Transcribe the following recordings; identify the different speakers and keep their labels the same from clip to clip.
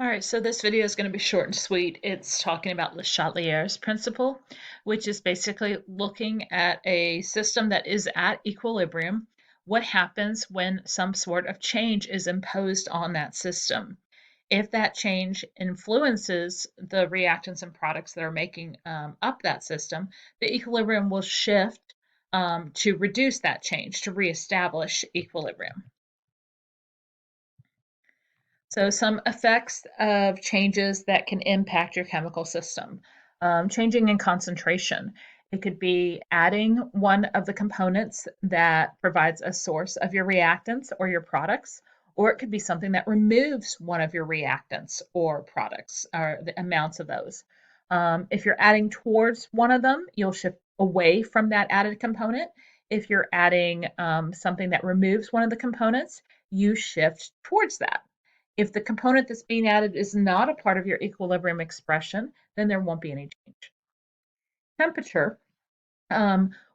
Speaker 1: All right, so this video is going to be short and sweet. It's talking about LeChatelier's principle, which is basically looking at a system that is at equilibrium. What happens when some sort of change is imposed on that system? If that change influences the reactants and products that are making up that system, the equilibrium will shift to reduce that change, to reestablish equilibrium. So some effects of changes that can impact your chemical system. Changing in concentration. It could be adding one of the components that provides a source of your reactants or your products, or it could be something that removes one of your reactants or products, or the amounts of those. If you're adding towards one of them, you'll shift away from that added component. If you're adding something that removes one of the components, you shift towards that. If the component that's being added is not a part of your equilibrium expression, then there won't be any change. Temperature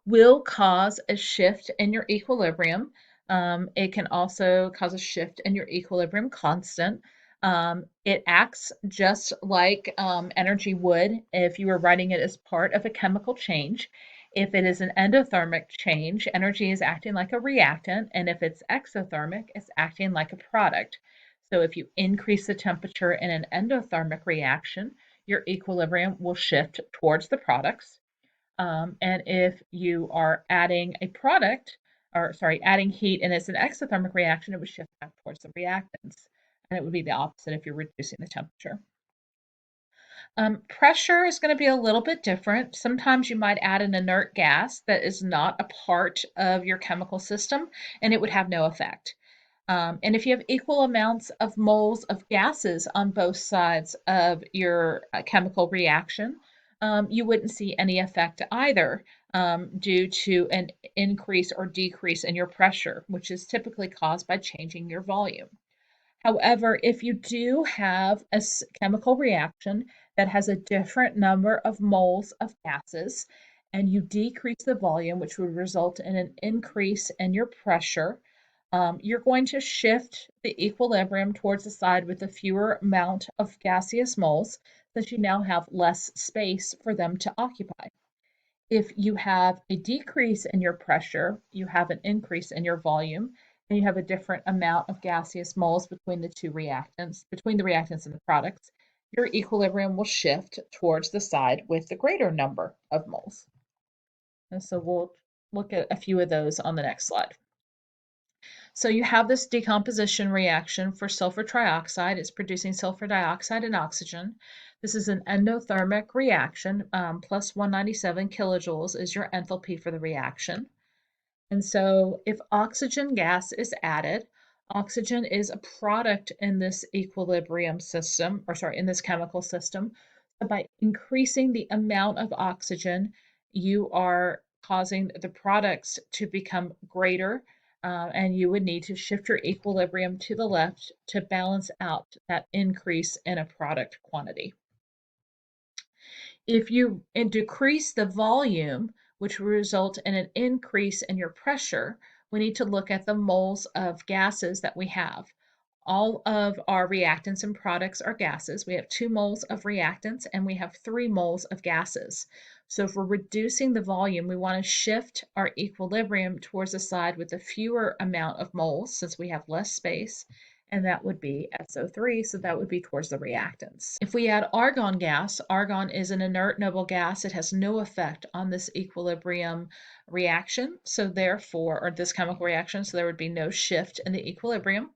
Speaker 1: will cause a shift in your equilibrium. It can also cause a shift in your equilibrium constant. It acts just like energy would if you were writing it as part of a chemical change. If it is an endothermic change, energy is acting like a reactant, and if it's exothermic, it's acting like a product. So if you increase the temperature in an endothermic reaction, your equilibrium will shift towards the products. And if you are adding a product, or sorry, adding heat and it's an exothermic reaction, it would shift back towards the reactants. And it would be the opposite if you're reducing the temperature. Pressure is going to be a little bit different. Sometimes you might add an inert gas that is not a part of your chemical system, and it would have no effect. And if you have equal amounts of moles of gases on both sides of your chemical reaction, you wouldn't see any effect either due to an increase or decrease in your pressure, which is typically caused by changing your volume. However, if you do have a chemical reaction that has a different number of moles of gases, and you decrease the volume, which would result in an increase in your pressure, you're going to shift the equilibrium towards the side with a fewer amount of gaseous moles, since you now have less space for them to occupy. If you have a decrease in your pressure, you have an increase in your volume, and you have a different amount of gaseous moles between the two reactants, between the reactants and the products, your equilibrium will shift towards the side with the greater number of moles. And so we'll look at a few of those on the next slide. So you have this decomposition reaction for sulfur trioxide. It's producing sulfur dioxide and oxygen. This is an endothermic reaction. Plus 197 kilojoules is your enthalpy for the reaction. And so if oxygen gas is added, oxygen is a product in this equilibrium system, or sorry, in this chemical system. So by increasing the amount of oxygen, you are causing the products to become greater, and you would need to shift your equilibrium to the left to balance out that increase in a product quantity. If you decrease the volume, which will result in an increase in your pressure, we need to look at the moles of gases that we have. All of our reactants and products are gases. We have 2 moles of reactants and we have 3 moles of gases. So if we're reducing the volume, we want to shift our equilibrium towards the side with a fewer amount of moles since we have less space, and that would be SO3, so that would be towards the reactants. If we add argon gas, argon is an inert noble gas. It has no effect on this equilibrium reaction, so therefore, or this chemical reaction, so there would be no shift in the equilibrium.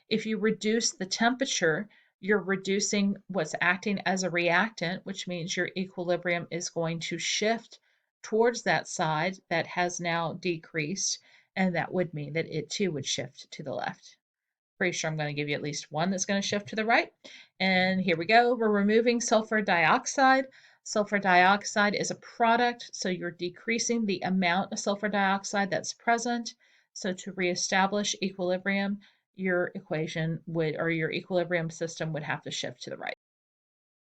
Speaker 1: If you reduce the temperature, you're reducing what's acting as a reactant, which means your equilibrium is going to shift towards that side that has now decreased, and that would mean that it too would shift to the left. Pretty sure I'm going to give you at least one that's going to shift to the right. And here we go. We're removing sulfur dioxide. Sulfur dioxide is a product, so you're decreasing the amount of sulfur dioxide that's present. So to reestablish equilibrium, your equation would, or your equilibrium system would have to shift to the right.